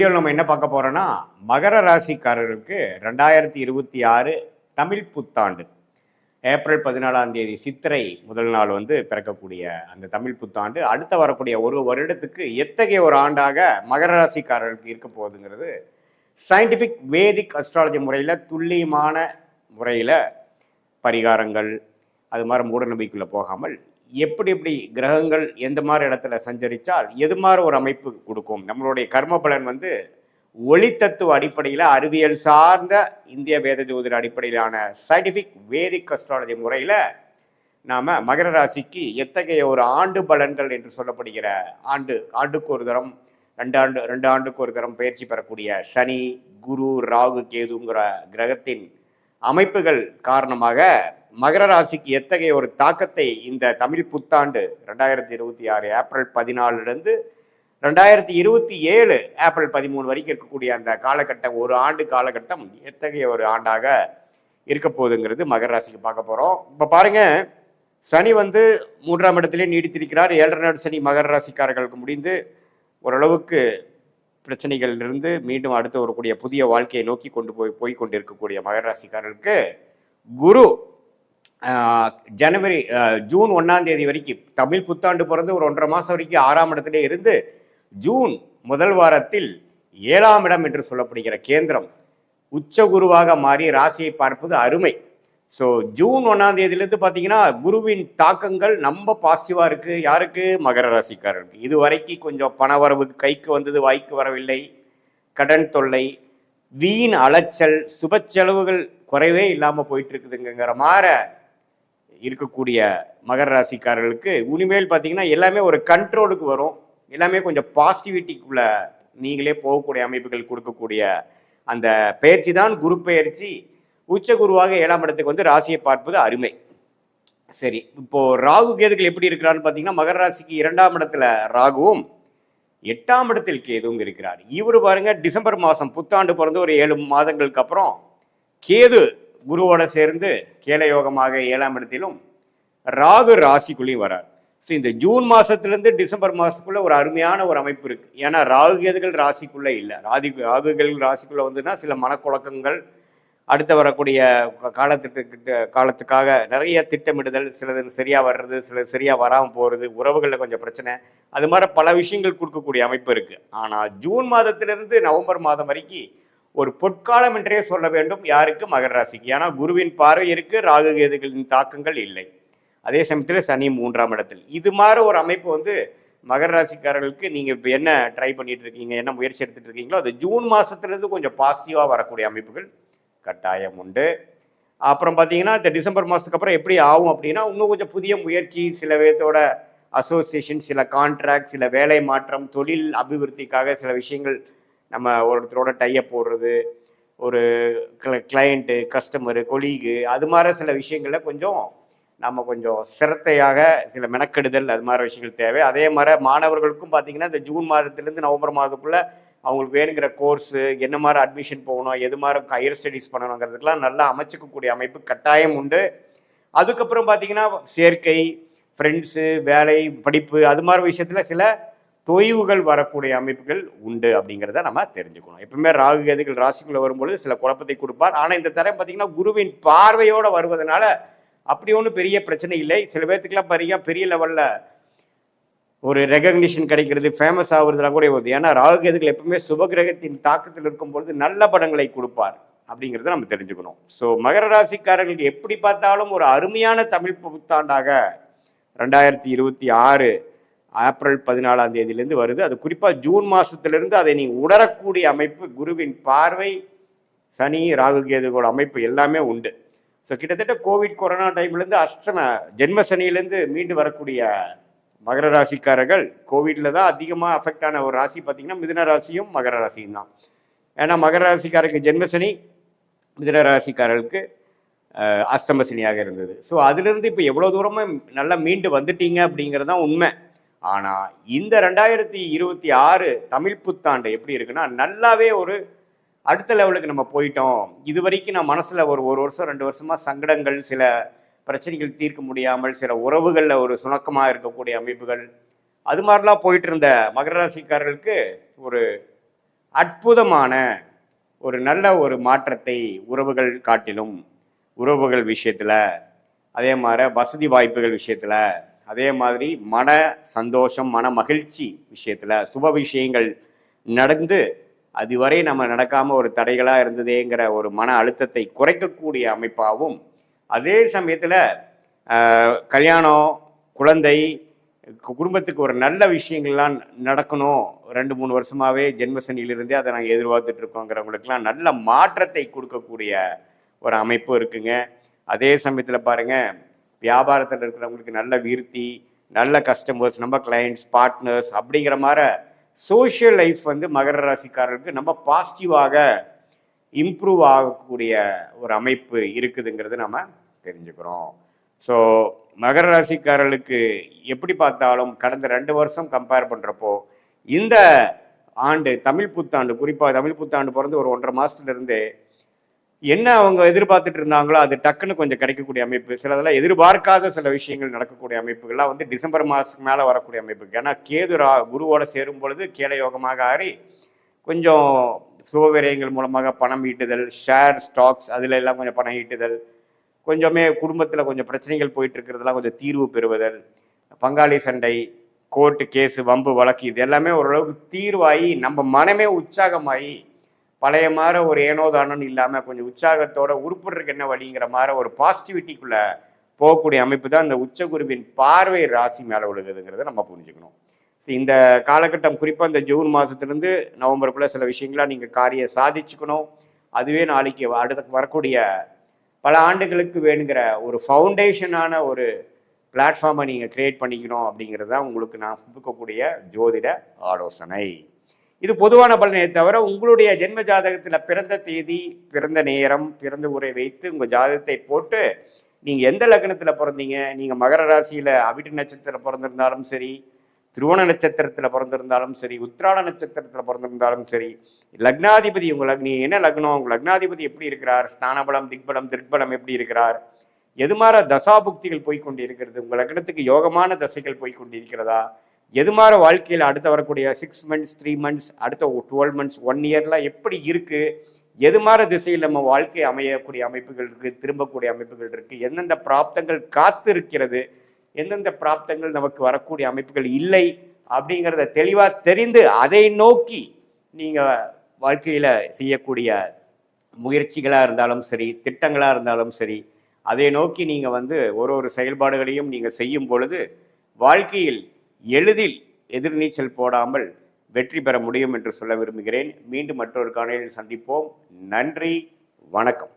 நம்ம என்ன பார்க்க போறோம்னா மகர ராசிக்காரருக்கு 2026 தமிழ் புத்தாண்டு ஏப்ரல் 14ஆம் தேதி சித்திரை முதல் நாள் பிறக்கக்கூடிய அந்த தமிழ் புத்தாண்டு அடுத்த வரக்கூடிய ஒரு வருடத்துக்கு எத்தகைய ஒரு ஆண்டாக மகர ராசிக்காரருக்கு இருக்க போகுதுங்கிறது சயின்டிஃபிக் வேதிக் அஸ்ட்ராலஜி முறையில் துல்லியமான முறையில் பரிகாரங்கள் அது மாதிரி மூட நம்பிக்கைக்குள்ள போகாமல் எப்படி எப்படி கிரகங்கள் எந்த மாதிரி இடத்துல சஞ்சரித்தால் எது மாதிரி ஒரு அமைப்பு கொடுக்கும். நம்மளுடைய கர்ம பலன் ஒளி தத்துவ அடிப்படையில் அறிவியல் சார்ந்த இந்திய வேத ஜோதிட அடிப்படையிலான சயின்டிஃபிக் வேதிக் அஸ்ட்ராலஜி முறையில் நாம் மகர ராசிக்கு எத்தகைய ஒரு ஆண்டு பலன்கள் என்று சொல்லப்படுகிற ஆண்டுக்கு ஒரு தரம் ரெண்டு ஆண்டுக்கு ஒரு தரம் பயிற்சி பெறக்கூடிய சனி, குரு, ராகு, கேதுங்கிற கிரகத்தின் அமைப்புகள் காரணமாக மகர ராசிக்கு எத்தகைய ஒரு தாக்கத்தை இந்த தமிழ் புத்தாண்டு 2026 ஏப்ரல் 14 2027 ஏப்ரல் 13 வரைக்கும் இருக்கக்கூடிய அந்த காலகட்டம், ஒரு ஆண்டு காலகட்டம் எத்தகைய ஒரு ஆண்டாக இருக்க போகுதுங்கிறது மகர ராசிக்கு பார்க்க போறோம். இப்ப பாருங்க, சனி 3ஆம் இடத்திலே நீடித்திருக்கிறார். 7.5 நாள் சனி மகர ராசிக்காரர்களுக்கு முடிந்து ஓரளவுக்கு பிரச்சனைகளிலிருந்து மீண்டும் அடுத்து வரக்கூடிய புதிய வாழ்க்கையை நோக்கி போய் கொண்டிருக்கக்கூடிய மகர ராசிக்காரர்களுக்கு குரு ஜூன் 1ஆம் தேதி வரைக்கும் தமிழ் புத்தாண்டு பிறந்து ஒரு 1.5 மாசம் வரைக்கும் 6ஆம் இடத்திலே இருந்து ஜூன் முதல் வாரத்தில் 7ஆம் இடம் என்று சொல்லப்படுகிற கேந்திரம் உச்ச குருவாக மாறி ராசியை பார்ப்பது அருமை. ஸோ ஜூன் 1ஆம் தேதியிலிருந்து பார்த்தீங்கன்னா குருவின் தாக்கங்கள் நம்ம பாசிட்டிவா இருக்கு. யாருக்கு? மகர ராசிக்காரருக்கு. இது வரைக்கும் கொஞ்சம் பணவரவு கைக்கு வந்தது, வாய்க்கு வரவில்லை, கடன் தொல்லை, வீண் அலைச்சல், சுப செலவுகள் குறைவே இல்லாமல் போயிட்டு இருக்குதுங்கிற மாதிரி இருக்கக்கூடிய மகர ராசிக்காரர்களுக்கு இனிமேல் பார்த்தீங்கன்னா எல்லாமே ஒரு கண்ட்ரோலுக்கு வரும். எல்லாமே கொஞ்சம் பாசிட்டிவிட்டிக்குள்ள நீங்களே போகக்கூடிய அமைப்புகள் கொடுக்கக்கூடிய அந்த பயிற்சி தான் குரு பயிற்சி. உச்ச குருவாக 7ஆம் இடத்துக்கு ராசியை பார்ப்பது அருமை. சரி, இப்போ ராகு கேதுகள் எப்படி இருக்கிறான்னு பார்த்தீங்கன்னா மகர ராசிக்கு 2ஆம் இடத்துல ராகுவும் 8ஆம் இடத்தில் கேதுவும் இருக்கிறார். இவர் பாருங்க, டிசம்பர் மாதம் புத்தாண்டு பிறந்து ஒரு 7 மாதங்களுக்கு அப்புறம் கேது குருவோட சேர்ந்து கேலயோகமாக 7ஆம் இடத்திலும் ராகு ராசிக்குள்ளேயும் வரார். ஸோ இந்த ஜூன் மாசத்திலிருந்து டிசம்பர் மாசத்துக்குள்ள ஒரு அருமையான ஒரு அமைப்பு இருக்கு. ஏன்னா ராகு கேதுகள் ராசிக்குள்ள இல்லை. ராகுகள் ராசிக்குள்ள சில மனக்குழக்கங்கள், அடுத்து வரக்கூடிய காலத்துக்காக நிறைய திட்டமிடுதல், சிலது சரியா வர்றது, சிலது சரியா வராமல் போறது, உறவுகளில் கொஞ்சம் பிரச்சனை, அது மாதிரி பல விஷயங்கள் கொடுக்கக்கூடிய அமைப்பு இருக்கு. ஆனா ஜூன் மாதத்திலிருந்து நவம்பர் மாதம் வரைக்கும் ஒரு பொற்காலம் என்றே சொல்ல வேண்டும். யாருக்கு? மகர ராசிக்கு. ஏன்னா குருவின் பார்வை இருக்கு, ராகு கேதுகளின் தாக்கங்கள் இல்லை. அதே சமயத்தில் சனி 3ஆம் இடத்தில். இது மாதிரி ஒரு அமைப்பு மகர ராசிக்காரர்களுக்கு நீங்க இப்போ என்ன ட்ரை பண்ணிட்டு இருக்கீங்க, என்ன முயற்சி எடுத்துட்டு இருக்கீங்களோ அது ஜூன் மாசத்திலிருந்து கொஞ்சம் பாசிட்டிவா வரக்கூடிய அமைப்புகள் கட்டாயம் உண்டு. அப்புறம் பார்த்தீங்கன்னா இந்த டிசம்பர் மாதத்துக்கு அப்புறம் எப்படி ஆகும் அப்படின்னா இன்னும் கொஞ்சம் புதிய முயற்சி, சில பேர்த்தோட அசோசியேஷன், சில கான்ட்ராக்ட், சில வேலை மாற்றம், தொழில் அபிவிருத்திக்காக சில விஷயங்கள், நம்ம ஒருத்தரோட டையப் போடுறது, ஒரு கிளையண்ட்டு, கஸ்டமரு, கொலீகு, அது மாதிரி சில விஷயங்களில் நம்ம கொஞ்சம் சிரத்தையாக சில மெனக்கெடுதல், அது மாதிரி விஷயங்கள் தேவை. அதே மாதிரி மாணவர்களுக்கும் பார்த்தீங்கன்னா இந்த ஜூன் மாதத்துலேருந்து நவம்பர் மாதத்துக்குள்ளே அவங்களுக்கு வேணுங்கிற கோர்ஸு, என்ன மாதிரி அட்மிஷன் போகணும், எது மாதிரி ஹையர் ஸ்டடீஸ் பண்ணணுங்கிறதுக்கெல்லாம் நல்லா அமைச்சிக்கக்கூடிய அமைப்பு கட்டாயம் உண்டு. அதுக்கப்புறம் பார்த்தீங்கன்னா சேர்க்கை, ஃப்ரெண்ட்ஸு, வேலை, படிப்பு, அது மாதிரி விஷயத்தில் சில தொய்வுகள் வரக்கூடிய அமைப்புகள் உண்டு அப்படிங்கிறத நம்ம தெரிஞ்சுக்கணும். எப்பவுமே ராகு கேதுகள் ராசிக்குள்ள வரும்பொழுது சில குழப்பத்தை கொடுப்பார். ஆனால் இந்த தரம் பார்த்தீங்கன்னா குருவின் பார்வையோடு வருவதனால அப்படி ஒன்றும் பெரிய பிரச்சனை இல்லை. சில பேர்த்துக்கெல்லாம் பாருங்க பெரிய லெவலில் ஒரு ரெகக்னிஷன் கிடைக்கிறது, ஃபேமஸ் ஆகுறதுலாம் கூட வருது. ஏன்னா ராகு கேதுகள் எப்பவுமே சுபகிரகத்தின் தாக்கத்தில் இருக்கும்பொழுது நல்ல படங்களை கொடுப்பார் அப்படிங்கிறத நம்ம தெரிஞ்சுக்கணும். ஸோ மகர ராசிக்காரர்களுக்கு எப்படி பார்த்தாலும் ஒரு அருமையான தமிழ் புத்தாண்டாக 2026 ஏப்ரல் 14ஆம் தேதியிலிருந்து வருது. அது குறிப்பாக ஜூன் மாசத்திலிருந்து அதை நீ உணரக்கூடிய அமைப்பு, குருவின் பார்வை, சனி, ராகு கேதுவோட அமைப்பு எல்லாமே உண்டு. ஸோ கிட்டத்தட்ட கோவிட் கொரோனா டைம்லேருந்து ஜென்ம சனியிலேருந்து மீண்டு வரக்கூடிய மகர ராசிக்காரர்கள் கோவிட்ல தான் அதிகமாக அஃபெக்ட் ஆன ஒரு ராசி பார்த்தீங்கன்னா மிதுன ராசியும் மகர ராசியும் தான். ஏன்னா மகர ராசிக்காரருக்கு ஜென்ம சனி, மிதுன ராசிக்காரர்களுக்கு அஸ்தம சனியாக இருந்தது. ஸோ அதுலேருந்து இப்போ எவ்வளோ தூரமாக நல்லா மீண்டு வந்துட்டீங்க அப்படிங்கிறது தான் உண்மை. ஆனால் இந்த 2026 தமிழ் புத்தாண்டு எப்படி இருக்குன்னா நல்லாவே ஒரு அடுத்த லெவலுக்கு நம்ம போயிட்டோம். இது வரைக்கும் நான் மனசில் ஒரு வருஷம் 2 வருஷமா சங்கடங்கள், சில பிரச்சனைகள் தீர்க்க முடியாமல், சில உறவுகளில் ஒரு சுணக்கமாக இருக்கக்கூடிய அமைப்புகள், அது மாதிரிலாம் போயிட்டு இருந்த மகர ராசிக்காரர்களுக்கு ஒரு அற்புதமான ஒரு நல்ல ஒரு மாற்றத்தை உறவுகள் காட்டிலும் உறவுகள் விஷயத்துல, அதே மாதிரி வசதி வாய்ப்புகள் விஷயத்துல, அதே மாதிரி மன சந்தோஷம் மன மகிழ்ச்சி விஷயத்துல சுப விஷயங்கள் நடந்து அதுவரை நம்ம நடக்காம ஒரு தடைகளா இருந்ததேங்கிற ஒரு மன அழுத்தத்தை குறைக்கக்கூடிய அமைப்பாகவும், அதே சமயத்துல கல்யாணம், குழந்தை, குடும்பத்துக்கு ஒரு நல்ல விஷயங்கள்லாம் நடக்கணும், 2-3 வருஷமாவே ஜென்மசனியிலிருந்தே அதை நாங்கள் எதிர்பார்த்துட்டு இருக்கோங்கிறவங்களுக்கெல்லாம் நல்ல மாற்றத்தை கொடுக்கக்கூடிய ஒரு அமைப்பு இருக்குங்க. அதே சமயத்தில் பாருங்க, வியாபாரத்தில் இருக்கிறவங்களுக்கு நல்ல விருத்தி, நல்ல கஸ்டமர்ஸ், நம்ம கிளைண்ட்ஸ், பார்ட்னர்ஸ் அப்படிங்கிற மாதிரி சோஷியல் லைஃப் வந்து மகர ராசிக்காரர்களுக்கு நம்ம பாசிட்டிவாக இம்ப்ரூவ் ஆகக்கூடிய ஒரு அமைப்பு இருக்குதுங்கிறது நம்ம தெரிஞ்சுக்கிறோம். ஸோ மகர ராசிக்காரர்களுக்கு எப்படி பார்த்தாலும் கடந்த 2 வருஷம் கம்பேர் பண்ணுறப்போ இந்த ஆண்டு தமிழ் புத்தாண்டு, குறிப்பாக தமிழ் புத்தாண்டு பிறந்து ஒரு 1.5 மாசத்துல இருந்தே என்ன அவங்க எதிர்பார்த்துட்டு இருந்தாங்களோ அது டக்குன்னு கொஞ்சம் கிடைக்கக்கூடிய அமைப்பு, சிலதெல்லாம் எதிர்பார்க்காத சில விஷயங்கள் நடக்கக்கூடிய அமைப்புகள்லாம் வந்து டிசம்பர் மாதத்துக்கு மேலே வரக்கூடிய அமைப்பு. ஏன்னா கேது குருவோட சேரும் பொழுது கேல யோகமாக ஆறி கொஞ்சம் சுபவிரயங்கள் மூலமாக பணம் ஈட்டுதல், ஷேர் ஸ்டாக்ஸ் அதில் எல்லாம் கொஞ்சம் பணம் ஈட்டுதல், கொஞ்சமே குடும்பத்தில் கொஞ்சம் பிரச்சனைகள் போயிட்டு இருக்கிறதெல்லாம் கொஞ்சம் தீர்வு பெறுவதல், பங்காளி சண்டை, கோர்ட்டு கேஸு வம்பு வழக்கு இது எல்லாமே ஓரளவுக்கு தீர்வாகி நம்ம மனமே உற்சாகமாகி பழைய மாதிரி ஒரு ஏனோதானன்னு இல்லாமல் கொஞ்சம் உற்சாகத்தோட உருப்படுறதுக்கு என்ன வழிங்கிற மாதிரி ஒரு பாசிட்டிவிட்டிக்குள்ள போகக்கூடிய அமைப்பு தான் இந்த உச்சகுருவின் பார்வை ராசி மேலே விழுகுதுங்கிறத நம்ம புரிஞ்சுக்கணும். இந்த காலகட்டம் குறிப்பாக இந்த ஜூன் மாதத்துலேருந்து நவம்பருக்குள்ளே சில விஷயங்களாக நீங்கள் காரியம் சாதிச்சுக்கணும். அதுவே நாளைக்கு அடுத்த வரக்கூடிய பல ஆண்டுகளுக்கு வேணுங்கிற ஒரு ஃபவுண்டேஷனான ஒரு பிளாட்ஃபார்மை நீங்கள் கிரியேட் பண்ணிக்கணும் அப்படிங்கிறது தான் உங்களுக்கு நான் கொடுக்கக்கூடிய ஜோதிட ஆலோசனை. இது பொதுவான பலனை தவிர உங்களுடைய ஜென்ம ஜாதகத்தில் பிறந்த தேதி, பிறந்த நேரம், பிறந்த ஊரை வைத்து உங்கள் ஜாதகத்தை போட்டு நீங்கள் எந்த லக்னத்தில் பிறந்தீங்க, நீங்கள் மகர ராசியில் அவிட்ட நட்சத்திரத்தில் பிறந்திருந்தாலும் சரி, திருவோண நட்சத்திரத்தில் பிறந்திருந்தாலும் சரி, உத்திராட நட்சத்திரத்தில் பிறந்திருந்தாலும் சரி, லக்னாதிபதி நீ என்ன லக்னம், உங்கள் லக்னாதிபதி எப்படி இருக்கிறார், ஸ்தானபலம், திக்பலம், திருப்பலம் எப்படி இருக்கிறார், எது மாதிரி தசாபுக்திகள் போய்கொண்டு இருக்கிறது, உங்கள் லக்னத்துக்கு யோகமான தசைகள் போய்கொண்டு இருக்கிறதா, எது மாதிரி வாழ்க்கையில் அடுத்த வரக்கூடிய 6 months 3 months அடுத்த 12 months 1 yearலாம் எப்படி இருக்கு, எது மாதிரி திசையில் நம்ம வாழ்க்கை அமையக்கூடிய அமைப்புகள் இருக்கு, திரும்பக்கூடிய அமைப்புகள் இருக்கு, எந்தெந்த பிராப்தங்கள் காத்து இருக்கிறது, எந்தெந்த பிராப்தங்கள் நமக்கு வரக்கூடிய அமைப்புகள் இல்லை அப்படிங்கிறத தெளிவாக தெரிந்து அதை நோக்கி நீங்கள் வாழ்க்கையில் செய்யக்கூடிய முயற்சிகளாக இருந்தாலும் சரி, திட்டங்களாக இருந்தாலும் சரி, அதை நோக்கி நீங்கள் வந்து ஒரு செயல்பாடுகளையும் நீங்கள் செய்யும் பொழுது வாழ்க்கையில் எளிதில் எதிர்நீச்சல் போடாமல் வெற்றி பெற முடியும் என்று சொல்ல விரும்புகிறேன். மீண்டும் மற்றொரு காணொளியில் சந்திப்போம். நன்றி, வணக்கம்.